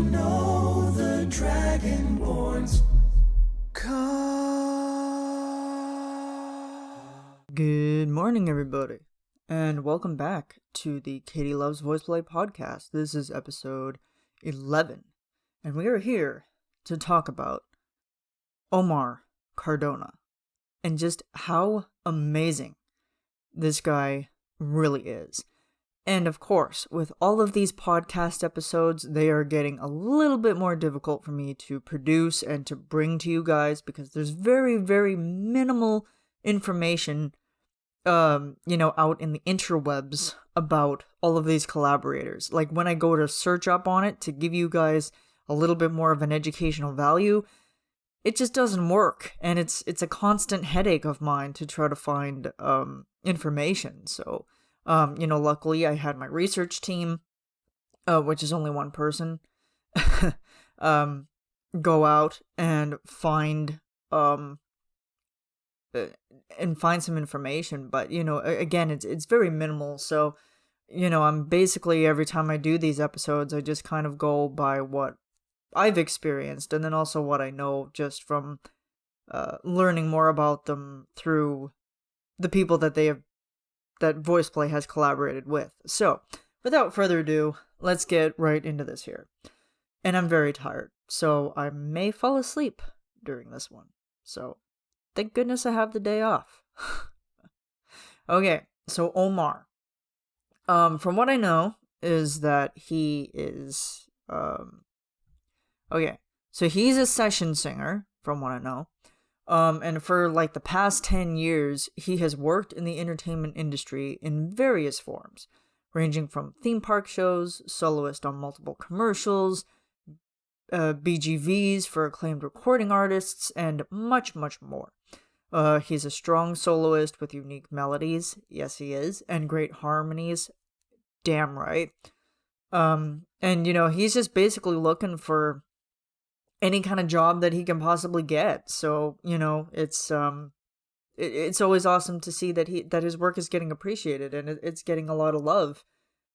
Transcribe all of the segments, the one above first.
know the Dragonborns. Good morning, everybody, and welcome back to the Katie Loves Voiceplay podcast. This is episode 11, and we are here to talk about Omar Cardona and just how amazing this guy really is. And of course, with all of these podcast episodes, they are getting a little bit more difficult for me to produce and to bring to you guys because there's very, very minimal information out in the interwebs about all of these collaborators. Like when I go to search up on it to give you guys a little bit more of an educational value, it just doesn't work. And it's a constant headache of mine to try to find information. So, luckily I had my research team, which is only one person, go out and find some information, but again, it's very minimal. So I'm basically, every time I do these episodes, I just kind of go by what I've experienced and then also what I know just from learning more about them through the people that Voiceplay has collaborated with. So without further ado, let's get right into this here. And I'm very tired, so I may fall asleep during this one. So thank goodness I have the day off. Okay, so Omar. From what I know is that he is so he's a session singer, from what I know. And for like the past 10 years, he has worked in the entertainment industry in various forms, ranging from theme park shows, soloist on multiple commercials, BGVs for acclaimed recording artists, and much, much more. He's a strong soloist with unique melodies, yes he is, and great harmonies, damn right. And he's just basically looking for any kind of job that he can possibly get. So, it's always awesome to see that his work is getting appreciated and it's getting a lot of love,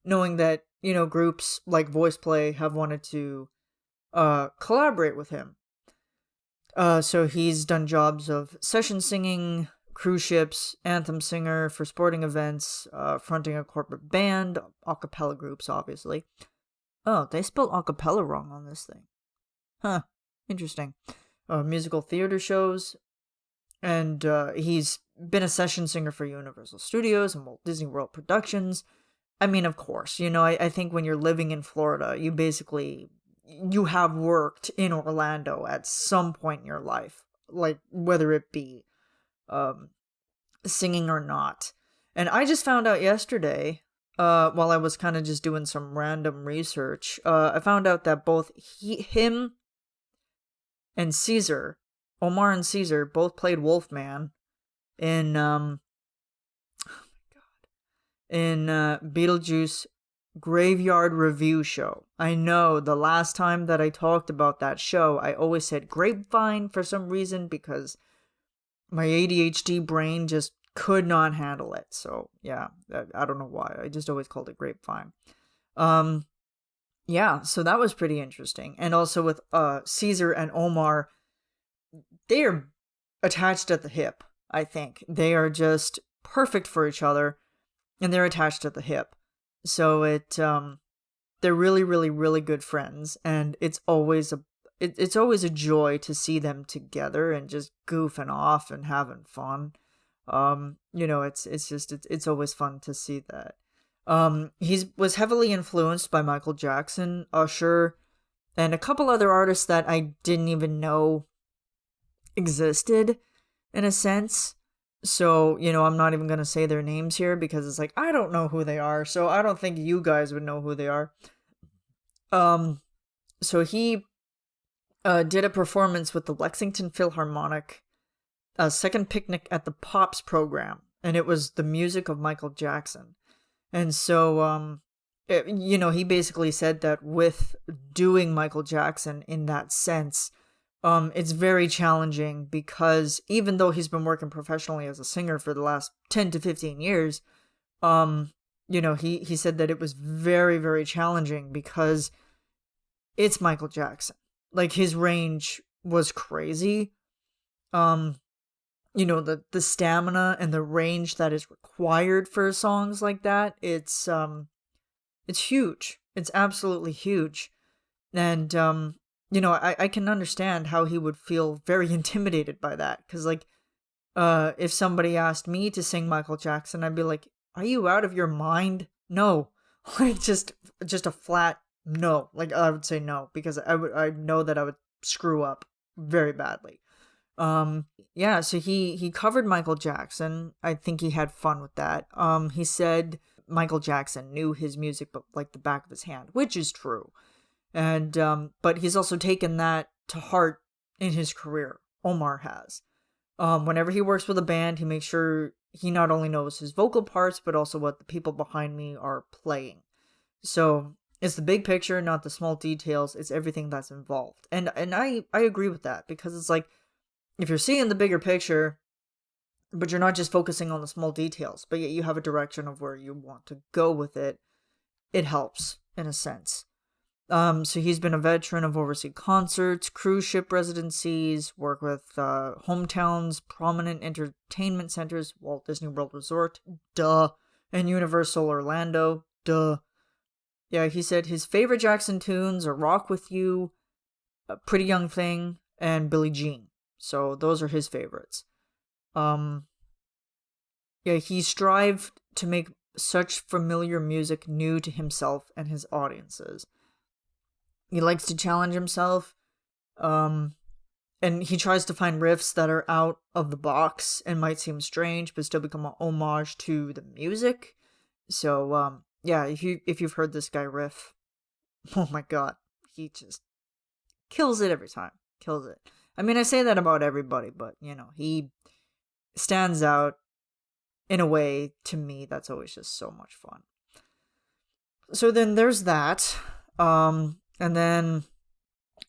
knowing that, groups like Voiceplay have wanted to collaborate with him. So he's done jobs of session singing, cruise ships, anthem singer for sporting events, fronting a corporate band, a cappella groups, obviously. Oh, they spelled a cappella wrong on this thing. Huh, interesting. Musical theater shows, and he's been a session singer for Universal Studios and Walt Disney World Productions. I mean, of course, I think when you're living in Florida, you have worked in Orlando at some point in your life, like whether it be singing or not. And I just found out yesterday, while I was kind of just doing some random research, I found out that both him and Caesar, Omar and Caesar, both played Wolfman in Beetlejuice Graveyard Review Show. I know the last time that I talked about that show, I always said Grapevine for some reason because my ADHD brain just could not handle it. So yeah, I don't know why. I just always called it Grapevine. Yeah, so that was pretty interesting. And also with Caesar and Omar, they are attached at the hip, I think. They are just perfect for each other, and they're attached at the hip. So they're really, really, really good friends, and it's always a joy to see them together and just goofing off and having fun. It's always fun to see that. He was heavily influenced by Michael Jackson, Usher, and a couple other artists that I didn't even know existed, in a sense. So, I'm not even going to say their names here because it's like, I don't know who they are, so I don't think you guys would know who they are. So he did a performance with the Lexington Philharmonic, a second picnic at the Pops program, and it was the music of Michael Jackson. And so, he basically said that with doing Michael Jackson in that sense, it's very challenging because even though he's been working professionally as a singer for the last 10 to 15 years, he said that it was very, very challenging because it's Michael Jackson. Like, his range was crazy. The stamina and the range that is required for songs like that, it's huge. It's absolutely huge. And I can understand how he would feel very intimidated by that, because like, if somebody asked me to sing Michael Jackson, I'd be like, are you out of your mind? No. Like, just a flat no. Like, I would say no, because I know that I would screw up very badly. Yeah, so he covered Michael Jackson. I think he had fun with that. He said Michael Jackson knew his music but like the back of his hand, which is true. And but he's also taken that to heart in his career. Omar has. Whenever he works with a band, he makes sure he not only knows his vocal parts, but also what the people behind me are playing. So it's the big picture, not the small details. It's everything that's involved. And I agree with that, because it's like, if you're seeing the bigger picture, but you're not just focusing on the small details, but yet you have a direction of where you want to go with it, it helps, in a sense. So he's been a veteran of overseas concerts, cruise ship residencies, work with hometowns, prominent entertainment centers, Walt Disney World Resort, duh, and Universal Orlando, duh. Yeah, he said his favorite Jackson tunes are Rock With You, Pretty Young Thing, and Billie Jean. So those are his favorites. Yeah, he strived to make such familiar music new to himself and his audiences. He likes to challenge himself, and he tries to find riffs that are out of the box and might seem strange, but still become an homage to the music. So, yeah, if you've heard this guy riff, oh my god, he just kills it every time. Kills it. I mean, I say that about everybody, but, he stands out in a way, to me, that's always just so much fun. So then there's that. And then,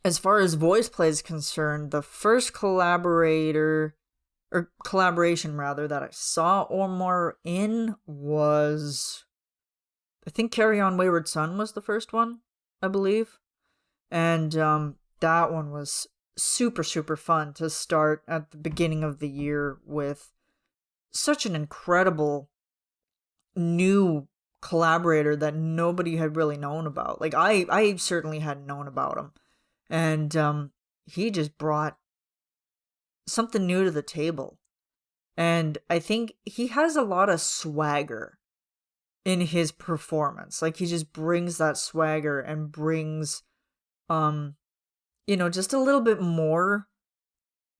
as far as Voiceplay is concerned, the first collaboration that I saw Omar in was, I think Carry On Wayward Son was the first one, I believe. And that one was super, super fun to start at the beginning of the year with such an incredible new collaborator that nobody had really known about. Like, I certainly hadn't known about him. And he just brought something new to the table. And I think he has a lot of swagger in his performance. Like, he just brings that swagger and brings just a little bit more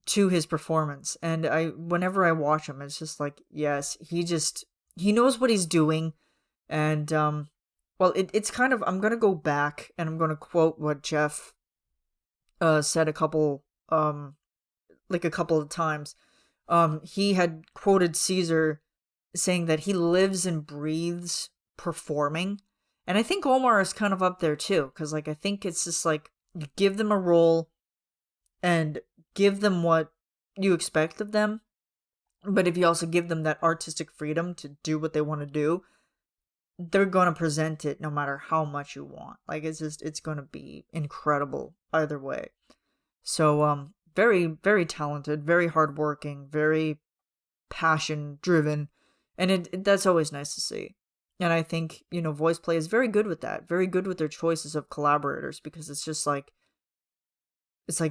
to his performance. And whenever I watch him, it's just like, yes, he knows what he's doing. And it's kind of, I'm gonna go back and I'm gonna quote what Jeff said a couple of times. He had quoted Caesar saying that he lives and breathes performing. And I think Omar is kind of up there too, because like, I think it's just like, you give them a role and give them what you expect of them, but if you also give them that artistic freedom to do what they want to do, they're going to present it no matter how much you want. Like, it's going to be incredible either way. So very, very talented, very hardworking, very passion driven, and that's always nice to see. And I think, Voiceplay is very good with that, very good with their choices of collaborators, because it's just like,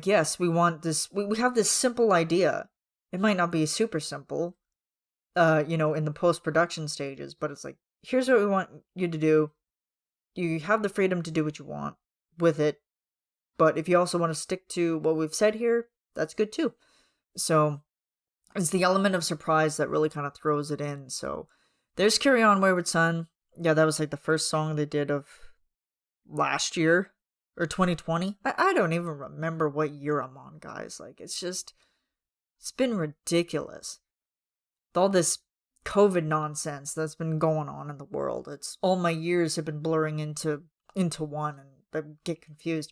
yes, we want this, we have this simple idea. It might not be super simple, in the post-production stages, but it's like, here's what we want you to do. You have the freedom to do what you want with it, but if you also want to stick to what we've said here, that's good too. So it's the element of surprise that really kind of throws it in. So there's Carry On Wayward Son. Yeah, that was like the first song they did of last year, or 2020. I don't even remember what year I'm on, guys. Like, it's been ridiculous. With all this COVID nonsense that's been going on in the world, it's all my years have been blurring into one, and I get confused.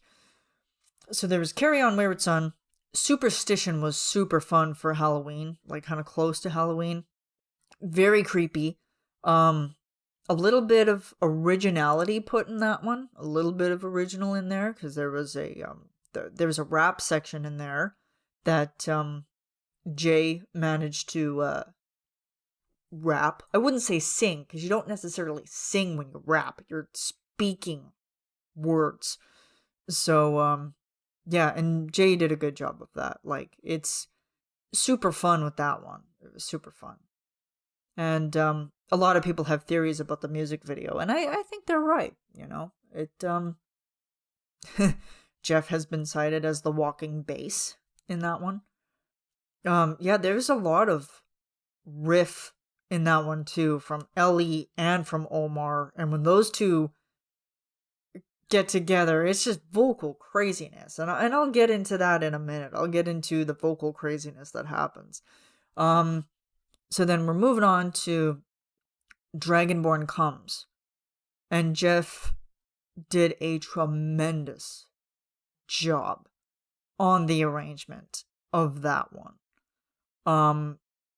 So there was Carry On Wayward Son. Superstition was super fun for Halloween, like kind of close to Halloween. Very creepy. a little bit of originality put in that one, a little bit of original in there, because there was a rap section in there that Jay managed to rap. I wouldn't say sing, because you don't necessarily sing when you rap. You're speaking words. So yeah, and Jay did a good job of that. Like, it's super fun with that one. It was super fun. And a lot of people have theories about the music video, and I think they're right, you know. Jeff has been cited as the walking bass in that one. Yeah, there's a lot of riff in that one too, from Ellie and from Omar, and when those two get together, it's just vocal craziness, and I'll get into that in a minute. I'll get into the vocal craziness that happens. So then we're moving on to Dragonborn Comes, and Jeff did a tremendous job on the arrangement of that one.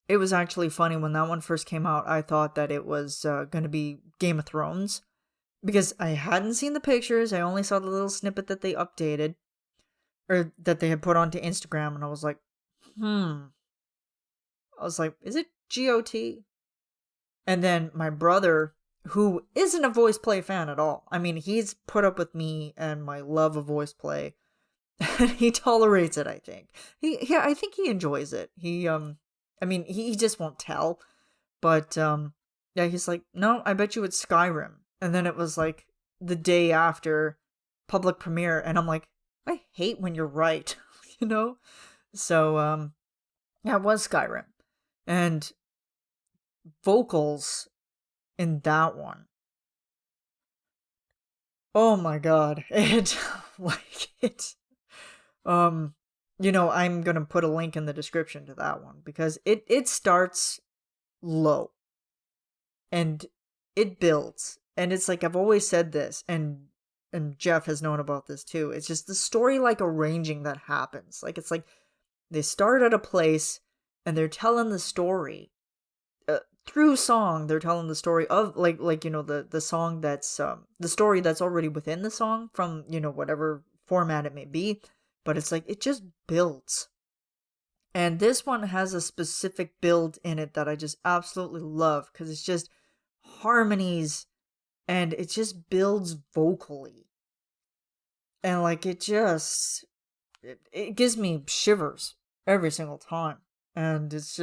It was actually funny when that one first came out. I thought that it was going to be Game of Thrones, because I hadn't seen the pictures. I only saw the little snippet that they updated, or that they had put onto Instagram, and I was like, is it GOT? And then my brother, who isn't a Voiceplay fan at all, I mean, he's put up with me and my love of Voiceplay, and he tolerates it, I think. I think he enjoys it. He just won't tell, but yeah, he's like, no, I bet you it's Skyrim. And then it was like the day after public premiere, and I'm like, I hate when you're right, you know? So yeah, it was Skyrim. And vocals in that one, oh my god, it I'm gonna put a link in the description to that one, because it starts low and it builds, and it's like, I've always said this, and Jeff has known about this too. It's just the story, like, arranging that happens. Like, it's like they start at a place and they're telling the story through song. They're telling the story of like the song that's the story that's already within the song, from whatever format it may be, but it's like it just builds. And this one has a specific build in it that I just absolutely love, because it's just harmonies, and it just builds vocally, and like it gives me shivers every single time, and it's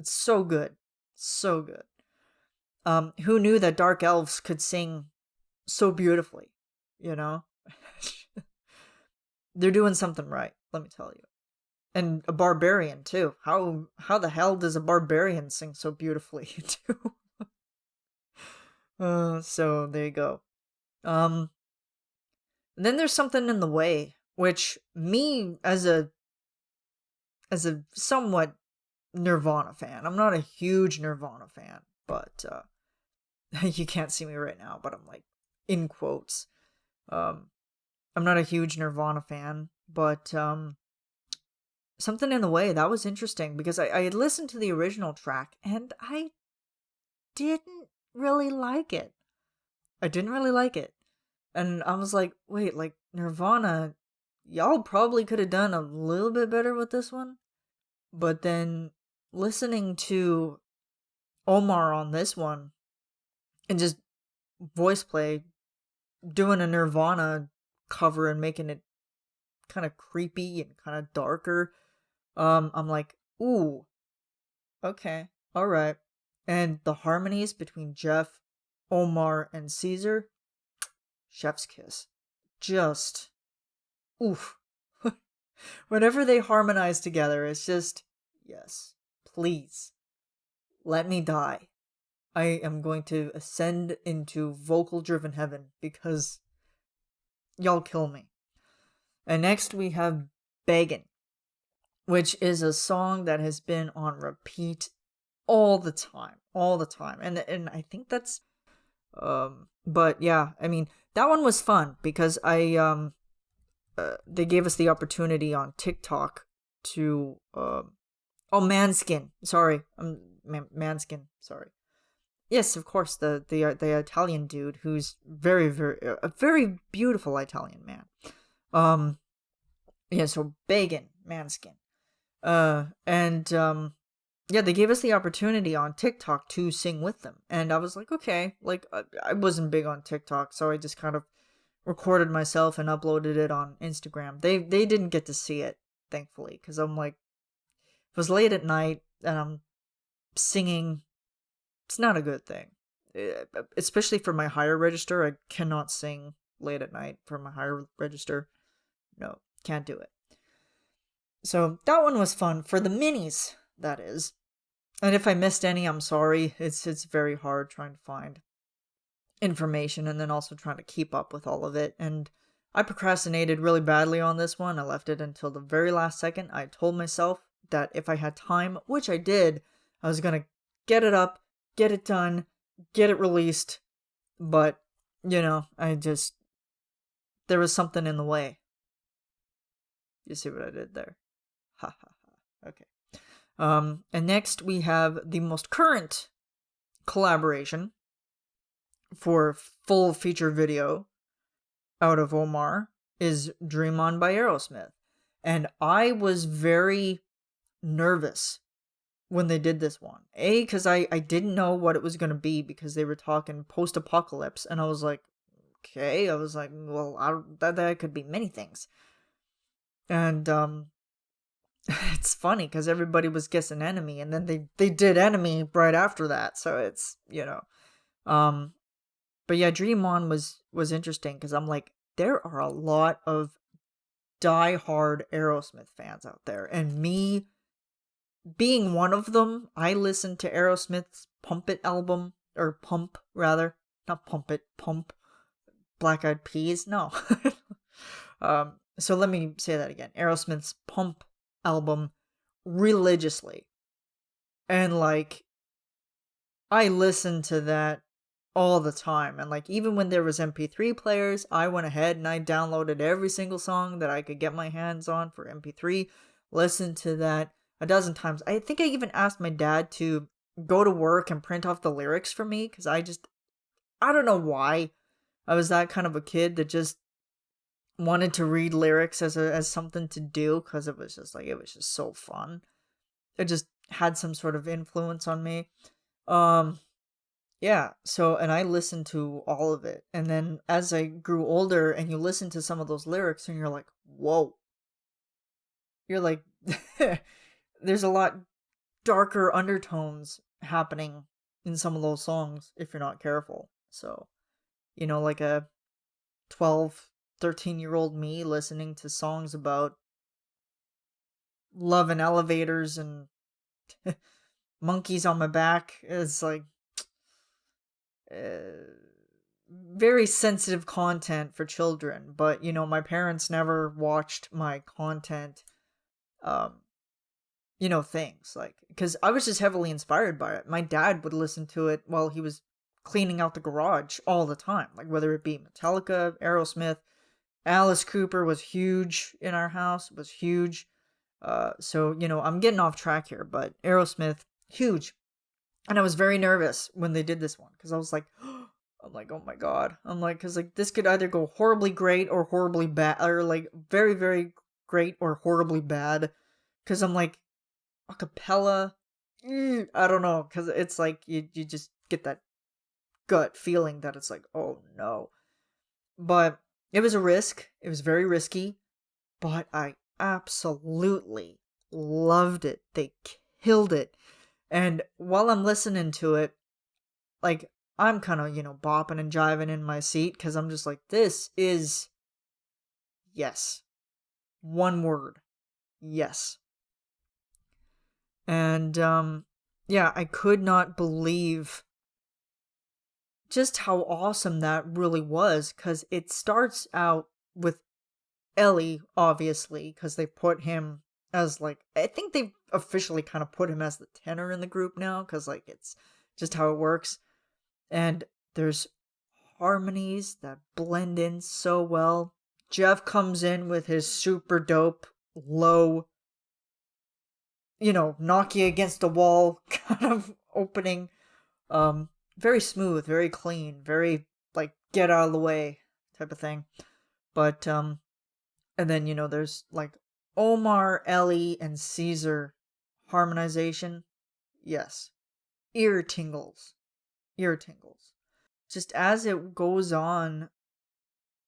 so good. So good. Who knew that dark elves could sing so beautifully, you know? They're doing something right, let me tell you. And a barbarian too. How the hell does a barbarian sing so beautifully too? So there you go. And then there's Something in the Way, which me, as a somewhat Nirvana fan. I'm not a huge Nirvana fan, but you can't see me right now, but I'm like in quotes. I'm not a huge Nirvana fan, but Something in the Way, that was interesting, because I had listened to the original track and I didn't really like it. And I was like, wait, like, Nirvana, y'all probably could have done a little bit better with this one. But then listening to Omar on this one, and just Voiceplay doing a Nirvana cover and making it kind of creepy and kind of darker, I'm like, ooh, okay, all right. And the harmonies between Jeff, Omar, and Caesar, chef's kiss. Just, oof. Whenever they harmonize together, it's just, yes, please, let me die. I am going to ascend into vocal-driven heaven, because y'all kill me. And next we have Beggin', which is a song that has been on repeat all the time. And I think that's, but yeah, I mean, that one was fun, because they gave us the opportunity on TikTok to, Manskin, sorry, Manskin, sorry. yes, of course, the Italian dude who's a very beautiful Italian man. Yeah, so Bagan Manskin. Yeah, they gave us the opportunity on TikTok to sing with them, and I was like, okay, like I wasn't big on TikTok, so I just kind of recorded myself and uploaded it on Instagram. They didn't get to see it, thankfully, because I'm like, it was late at night and I'm singing. It's not a good thing, especially for my higher register. I cannot sing late at night for my higher register. No, can't do it. So that one was fun for the minis, that is. And if I missed any, I'm sorry. It's very hard trying to find information and then also trying to keep up with all of it. And I procrastinated really badly on this one. I left it until the very last second. I told myself that if I had time, which I did, I was going to get it up, get it done, get it released. But, there was something in the way. You see what I did there? Ha ha ha. Okay. And next we have the most current collaboration for full feature video out of Omar is Dream On by Aerosmith. And I was very nervous when they did this one. Because I didn't know what it was going to be because they were talking post-apocalypse. And I was like, okay. I was like, well, that could be many things. And, it's funny because everybody was guessing Enemy, and then they did Enemy right after that. So it's, but yeah, Dream On was interesting because I'm like, there are a lot of die-hard Aerosmith fans out there, and me being one of them, I listened to Aerosmith's Pump It album, or Pump rather, not Pump It, Pump, Black Eyed Peas, no. So let me say that again. Aerosmith's Pump album religiously, and like I listened to that all the time, and like even when there was MP3 players, I went ahead and I downloaded every single song that I could get my hands on for MP3, listened to that a dozen times. I think I even asked my dad to go to work and print off the lyrics for me because I don't know why I was that kind of a kid that just wanted to read lyrics as something to do because it was just so fun. It just had some sort of influence on me. Yeah, so and I listened to all of it. And then as I grew older and you listen to some of those lyrics and you're like, whoa. You're like, there's a lot darker undertones happening in some of those songs if you're not careful. So, like a 12, 13-year-old me listening to songs about love in elevators and monkeys on my back is like very sensitive content for children. But my parents never watched my content, things like, because I was just heavily inspired by it. My dad would listen to it while he was cleaning out the garage all the time, like whether it be Metallica, Aerosmith. Alice Cooper was huge in our house, was huge. So, I'm getting off track here, but Aerosmith, huge. And I was very nervous when they did this one, because I was like, I'm like, oh my god. I'm like, because like this could either go horribly great or horribly bad, or like very, very great or horribly bad. Because I'm like, a cappella, I don't know, because it's like, you just get that gut feeling that it's like, oh no. But it was a risk. It was very risky, but I absolutely loved it. They killed it. And while I'm listening to it, like, I'm kind of, bopping and jiving in my seat because I'm just like, this is yes. One word. Yes. And, yeah, I could not believe just how awesome that really was, because it starts out with Ellie, obviously, because they put him as, like, I think they've officially kind of put him as the tenor in the group now, because, like, it's just how it works. And there's harmonies that blend in so well. Jeff comes in with his super dope, low, knock you against the wall kind of opening. very smooth, very clean, very like get out of the way type of thing. But and then there's like Omar, Ellie, and Caesar harmonization. Yes, ear tingles, ear tingles. Just as it goes on,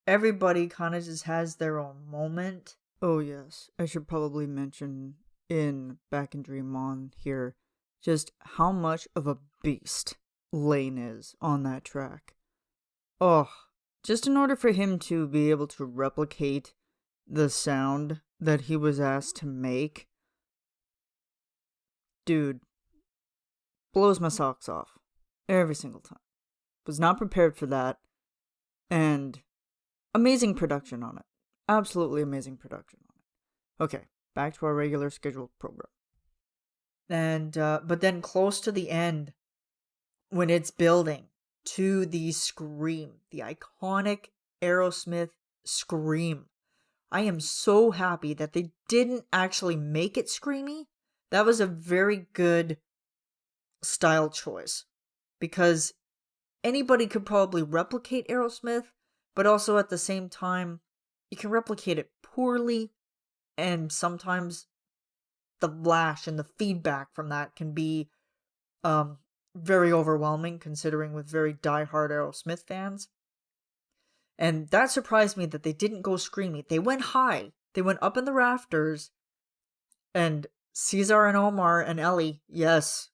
everybody kind of just has their own moment. Oh yes, I should probably mention in Back in Dream On here just how much of a beast Lane is on that track. Oh, just in order for him to be able to replicate the sound that he was asked to make, dude, blows my socks off every single time. Was not prepared for that, and amazing production on it. Absolutely amazing production on it. Okay, back to our regular scheduled program. And but then close to the end, when it's building to the scream, the iconic Aerosmith scream, I am so happy that they didn't actually make it screamy. That was a very good style choice, because anybody could probably replicate Aerosmith, but also at the same time, you can replicate it poorly, and sometimes the lash and the feedback from that can be very overwhelming, considering with very diehard Aerosmith fans. And that surprised me that they didn't go screamy. They went high. They went up in the rafters. And Caesar and Omar and Ellie, yes,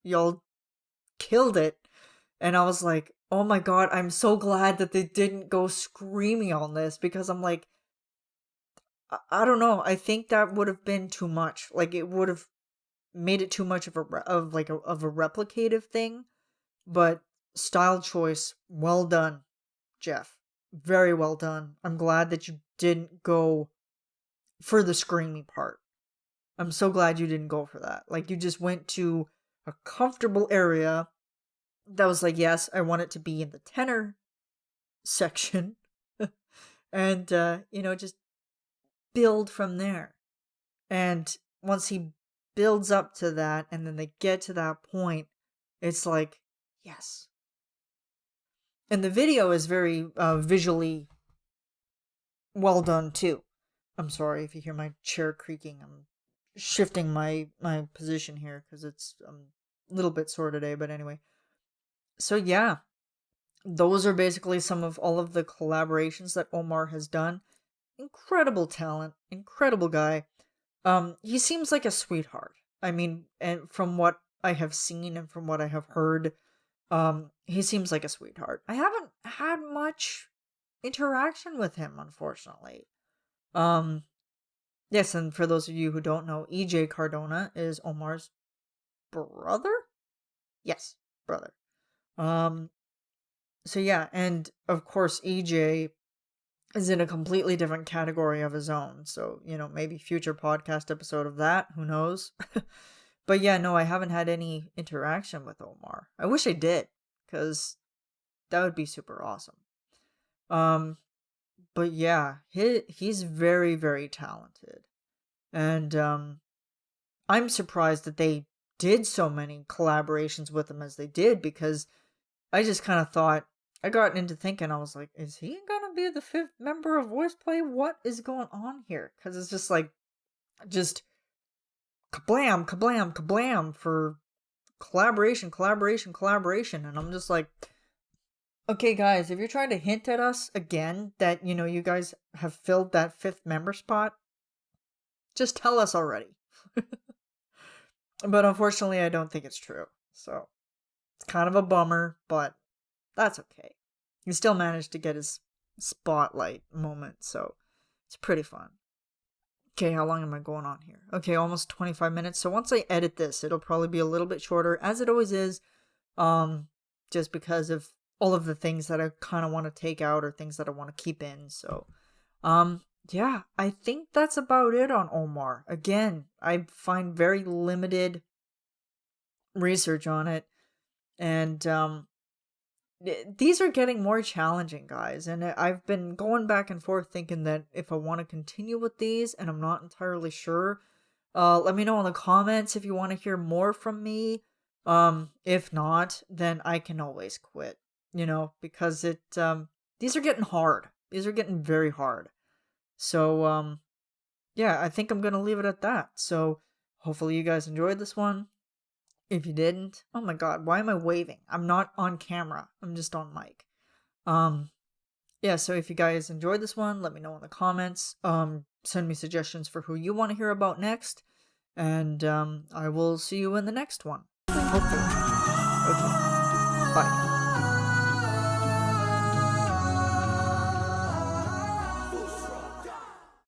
y'all killed it. And I was like, oh my god, I'm so glad that they didn't go screaming on this, because I'm like, I don't know. I think that would have been too much. Like, it would have made it too much of a replicative thing. But style choice, well done, Jeff. Very well done. I'm glad that you didn't go for the screamy part. I'm so glad you didn't go for that. Like, you just went to a comfortable area that was like, yes, I want it to be in the tenor section. And, just build from there. And once he builds up to that, and then they get to that point, it's like, yes. And the video is very visually well done too. I'm sorry if you hear my chair creaking. I'm shifting my position here because it's a little bit sore today. But anyway, so yeah, those are basically some of all of the collaborations that Omar has done. Incredible talent, incredible guy. He seems like a sweetheart. I mean, and from what I have seen and from what I have heard, he seems like a sweetheart. I haven't had much interaction with him, unfortunately. Yes, and for those of you who don't know, EJ Cardona is Omar's brother? Yes, brother. So yeah, and of course EJ is in a completely different category of his own. So, maybe future podcast episode of that, who knows? But yeah, no, I haven't had any interaction with Omar. I wish I did, because that would be super awesome. But yeah, he's very, very talented. And I'm surprised that they did so many collaborations with him as they did, because I just kind of thought, I got into thinking, I was like, is he gonna be the 5th member of Voiceplay? What is going on here? Because it's just like, just kablam, kablam, kablam for collaboration, collaboration, collaboration. And I'm just like, okay, guys, if you're trying to hint at us again that, you guys have filled that 5th member spot, just tell us already. But unfortunately, I don't think it's true. So it's kind of a bummer, but that's okay. He still managed to get his spotlight moment, so it's pretty fun. Okay, how long am I going on here? Okay, almost 25 minutes. So once I edit this, it'll probably be a little bit shorter, as it always is, just because of all of the things that I kind of want to take out or things that I want to keep in. So, yeah, I think that's about it on Omar. Again, I find very limited research on it, and these are getting more challenging, guys, and I've been going back and forth thinking that if I want to continue with these, and I'm not entirely sure. Let me know in the comments if you want to hear more from me. If not, then I can always quit, because these are getting hard. These are getting very hard. So, yeah, I think I'm gonna leave it at that. So, hopefully you guys enjoyed this one. If you didn't, oh my god, why am I waving? I'm not on camera. I'm just on mic. Yeah, so if you guys enjoyed this one, let me know in the comments. Send me suggestions for who you want to hear about next. And I will see you in the next one. Hopefully. Okay. Bye.